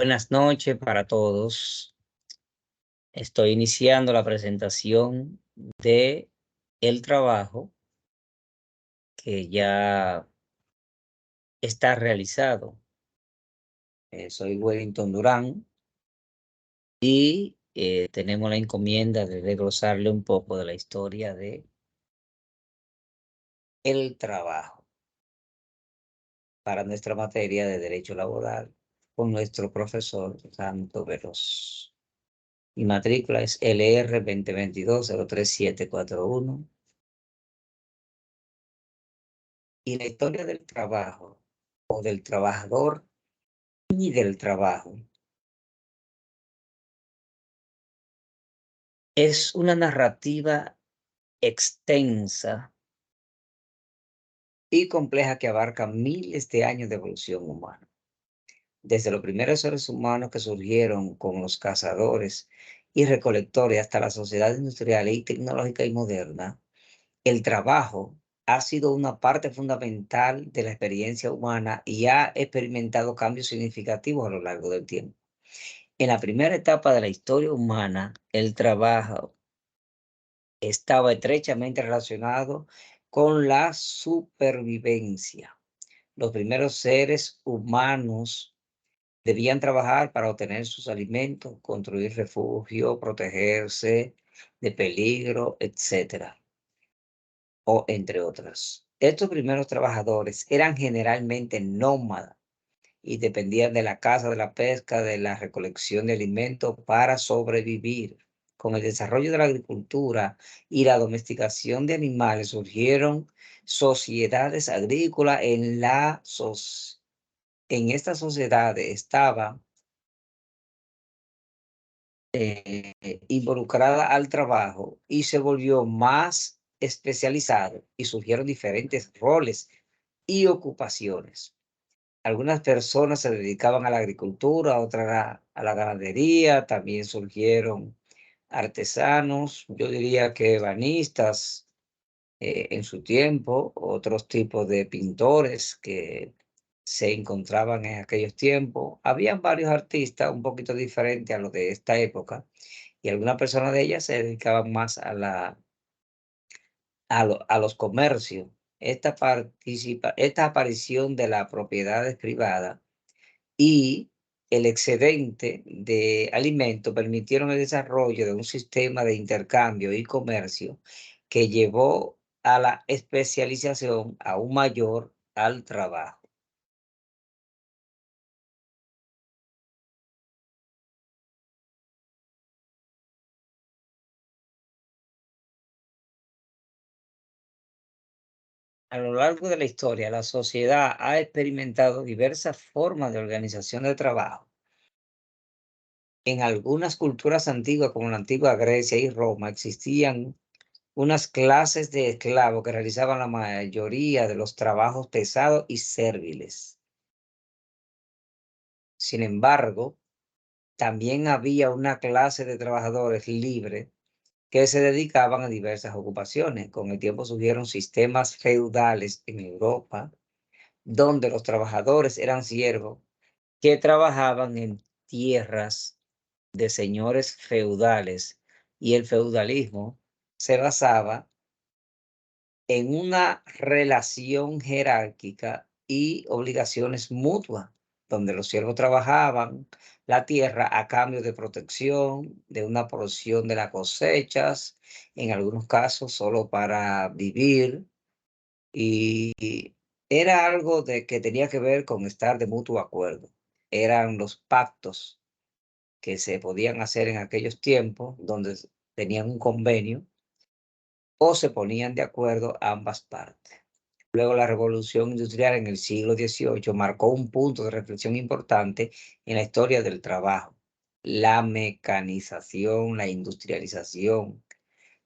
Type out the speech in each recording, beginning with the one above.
Buenas noches para todos. Estoy iniciando la presentación de el trabajo que ya está realizado. Soy Wellington Durán y tenemos la encomienda de desglosarle un poco de la historia de el trabajo para nuestra materia de Derecho Laboral con nuestro profesor Santo Veloz. Mi matrícula es LR 2022-03741. Y la historia del trabajo o del trabajador y del trabajo es una narrativa extensa y compleja que abarca miles de años de evolución humana. Desde los primeros seres humanos que surgieron con los cazadores y recolectores hasta la sociedad industrial y tecnológica y moderna, el trabajo ha sido una parte fundamental de la experiencia humana y ha experimentado cambios significativos a lo largo del tiempo. En la primera etapa de la historia humana, el trabajo estaba estrechamente relacionado con la supervivencia. Los primeros seres humanos debían trabajar para obtener sus alimentos, construir refugio, protegerse de peligro, etcétera, o entre otras. Estos primeros trabajadores eran generalmente nómadas y dependían de la caza, de la pesca, de la recolección de alimentos para sobrevivir. Con el desarrollo de la agricultura y la domesticación de animales surgieron sociedades agrícolas. En estas sociedades estaba involucrada al trabajo y se volvió más especializado y surgieron diferentes roles y ocupaciones. Algunas personas se dedicaban a la agricultura, otras a la ganadería, también surgieron artesanos, yo diría que ebanistas en su tiempo, otros tipos de pintores que se encontraban en aquellos tiempos. Habían varios artistas un poquito diferentes a los de esta época y algunas personas de ellas se dedicaban más a los comercios. Esta aparición de las propiedades privadas y el excedente de alimento permitieron el desarrollo de un sistema de intercambio y comercio que llevó a la especialización aún mayor al trabajo. A lo largo de la historia, la sociedad ha experimentado diversas formas de organización de trabajo. En algunas culturas antiguas, como la antigua Grecia y Roma, existían unas clases de esclavos que realizaban la mayoría de los trabajos pesados y serviles. Sin embargo, también había una clase de trabajadores libres que se dedicaban a diversas ocupaciones. Con el tiempo surgieron sistemas feudales en Europa, donde los trabajadores eran siervos que trabajaban en tierras de señores feudales, y el feudalismo se basaba en una relación jerárquica y obligaciones mutuas, donde los siervos trabajaban la tierra a cambio de protección, de una porción de las cosechas, en algunos casos solo para vivir, y era algo de que tenía que ver con estar de mutuo acuerdo. Eran los pactos que se podían hacer en aquellos tiempos, donde tenían un convenio o se ponían de acuerdo ambas partes. Luego, la revolución industrial en el siglo XVIII marcó un punto de reflexión importante en la historia del trabajo. La mecanización, la industrialización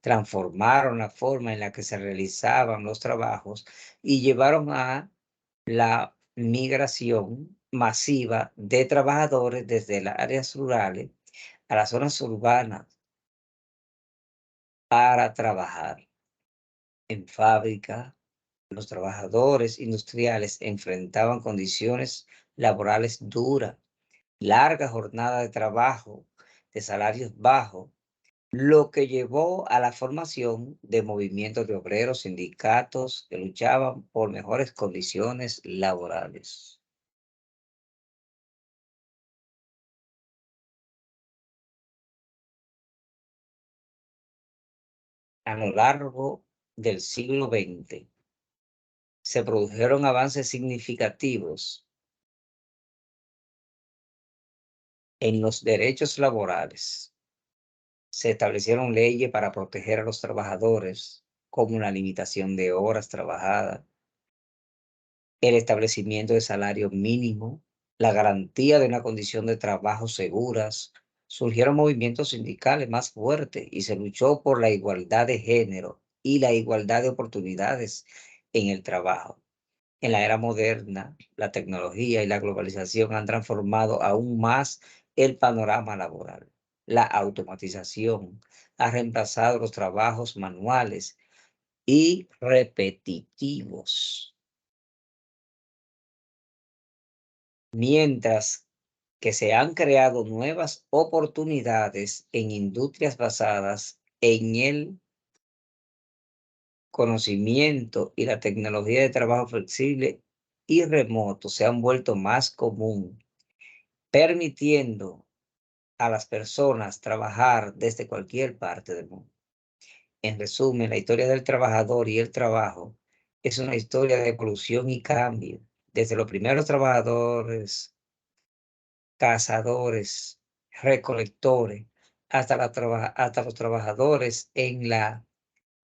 transformaron la forma en la que se realizaban los trabajos y llevaron a la migración masiva de trabajadores desde las áreas rurales a las zonas urbanas para trabajar en fábricas. Los trabajadores industriales enfrentaban condiciones laborales duras, larga jornada de trabajo, de salarios bajos, lo que llevó a la formación de movimientos de obreros, sindicatos que luchaban por mejores condiciones laborales. A lo largo del siglo XX se produjeron avances significativos en los derechos laborales. Se establecieron leyes para proteger a los trabajadores, como la limitación de horas trabajadas, el establecimiento de salario mínimo, la garantía de una condición de trabajo seguras. Surgieron movimientos sindicales más fuertes y se luchó por la igualdad de género y la igualdad de oportunidades en el trabajo. En la era moderna, la tecnología y la globalización han transformado aún más el panorama laboral. La automatización ha reemplazado los trabajos manuales y repetitivos, mientras que se han creado nuevas oportunidades en industrias basadas en el conocimiento y la tecnología de trabajo flexible y remoto se han vuelto más común, permitiendo a las personas trabajar desde cualquier parte del mundo. En resumen, la historia del trabajador y el trabajo es una historia de evolución y cambio, desde los primeros trabajadores, cazadores, recolectores, hasta los trabajadores en la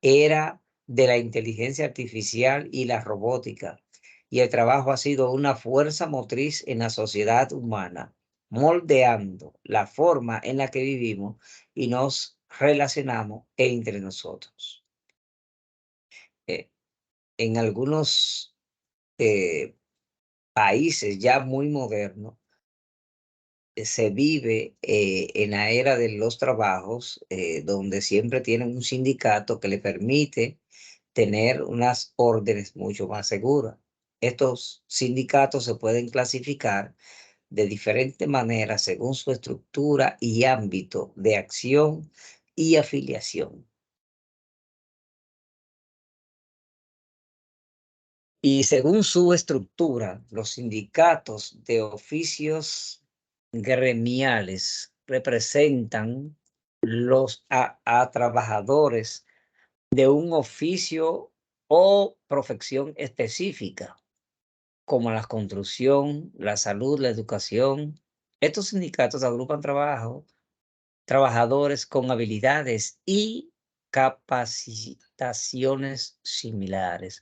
era de la inteligencia artificial y la robótica. Y el trabajo ha sido una fuerza motriz en la sociedad humana, moldeando la forma en la que vivimos y nos relacionamos entre nosotros. Eh, en algunos países ya muy modernos, se vive en la era de los trabajos, donde siempre tienen un sindicato que le permite tener unas órdenes mucho más seguras. Estos sindicatos se pueden clasificar de diferentes maneras según su estructura y ámbito de acción y afiliación. Y según su estructura, los sindicatos de oficios gremiales representan a trabajadores de un oficio o profesión específica, como la construcción, la salud, la educación. Estos sindicatos agrupan trabajadores con habilidades y capacitaciones similares.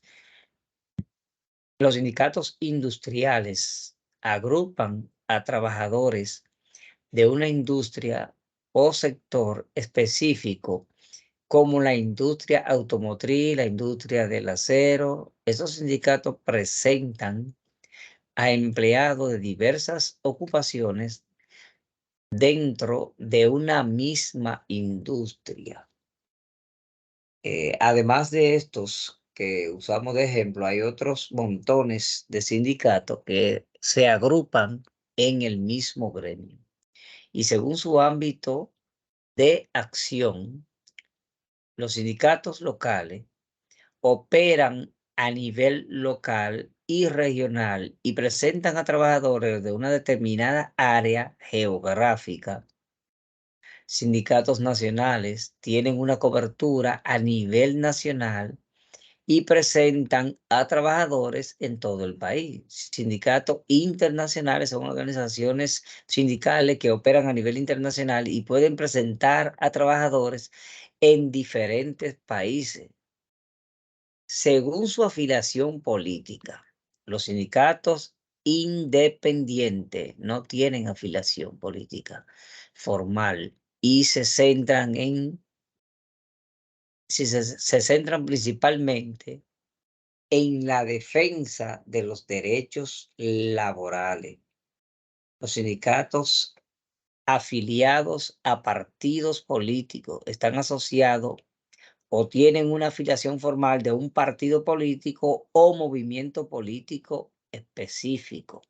Los sindicatos industriales agrupan a trabajadores de una industria o sector específico, como la industria automotriz, la industria del acero. Esos sindicatos presentan a empleados de diversas ocupaciones dentro de una misma industria. Además de estos que usamos de ejemplo, hay otros montones de sindicatos que se agrupan en el mismo gremio y según su ámbito de acción, los sindicatos locales operan a nivel local y regional y presentan a trabajadores de una determinada área geográfica. Sindicatos nacionales tienen una cobertura a nivel nacional y presentan a trabajadores en todo el país. Sindicatos internacionales son organizaciones sindicales que operan a nivel internacional y pueden presentar a trabajadores en diferentes países según su afiliación política. Los sindicatos independientes no tienen afiliación política formal y se centran principalmente en la defensa de los derechos laborales. Los sindicatos afiliados a partidos políticos están asociados o tienen una afiliación formal de un partido político o movimiento político específico.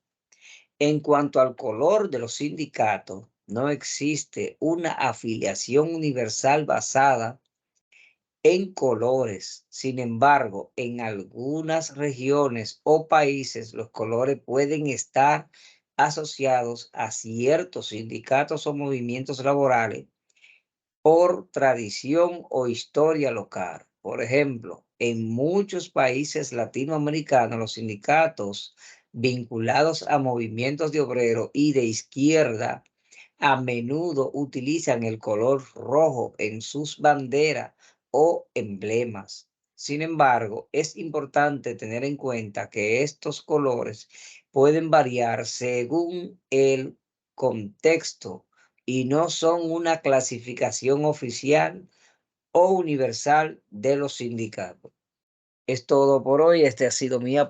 En cuanto al color de los sindicatos, no existe una afiliación universal basada en colores. Sin embargo, en algunas regiones o países los colores pueden estar asociados a ciertos sindicatos o movimientos laborales por tradición o historia local. Por ejemplo, en muchos países latinoamericanos, los sindicatos vinculados a movimientos de obreros y de izquierda a menudo utilizan el color rojo en sus banderas o emblemas. Sin embargo, es importante tener en cuenta que estos colores pueden variar según el contexto y no son una clasificación oficial o universal de los sindicatos. Es todo por hoy. Este ha sido mi aporte.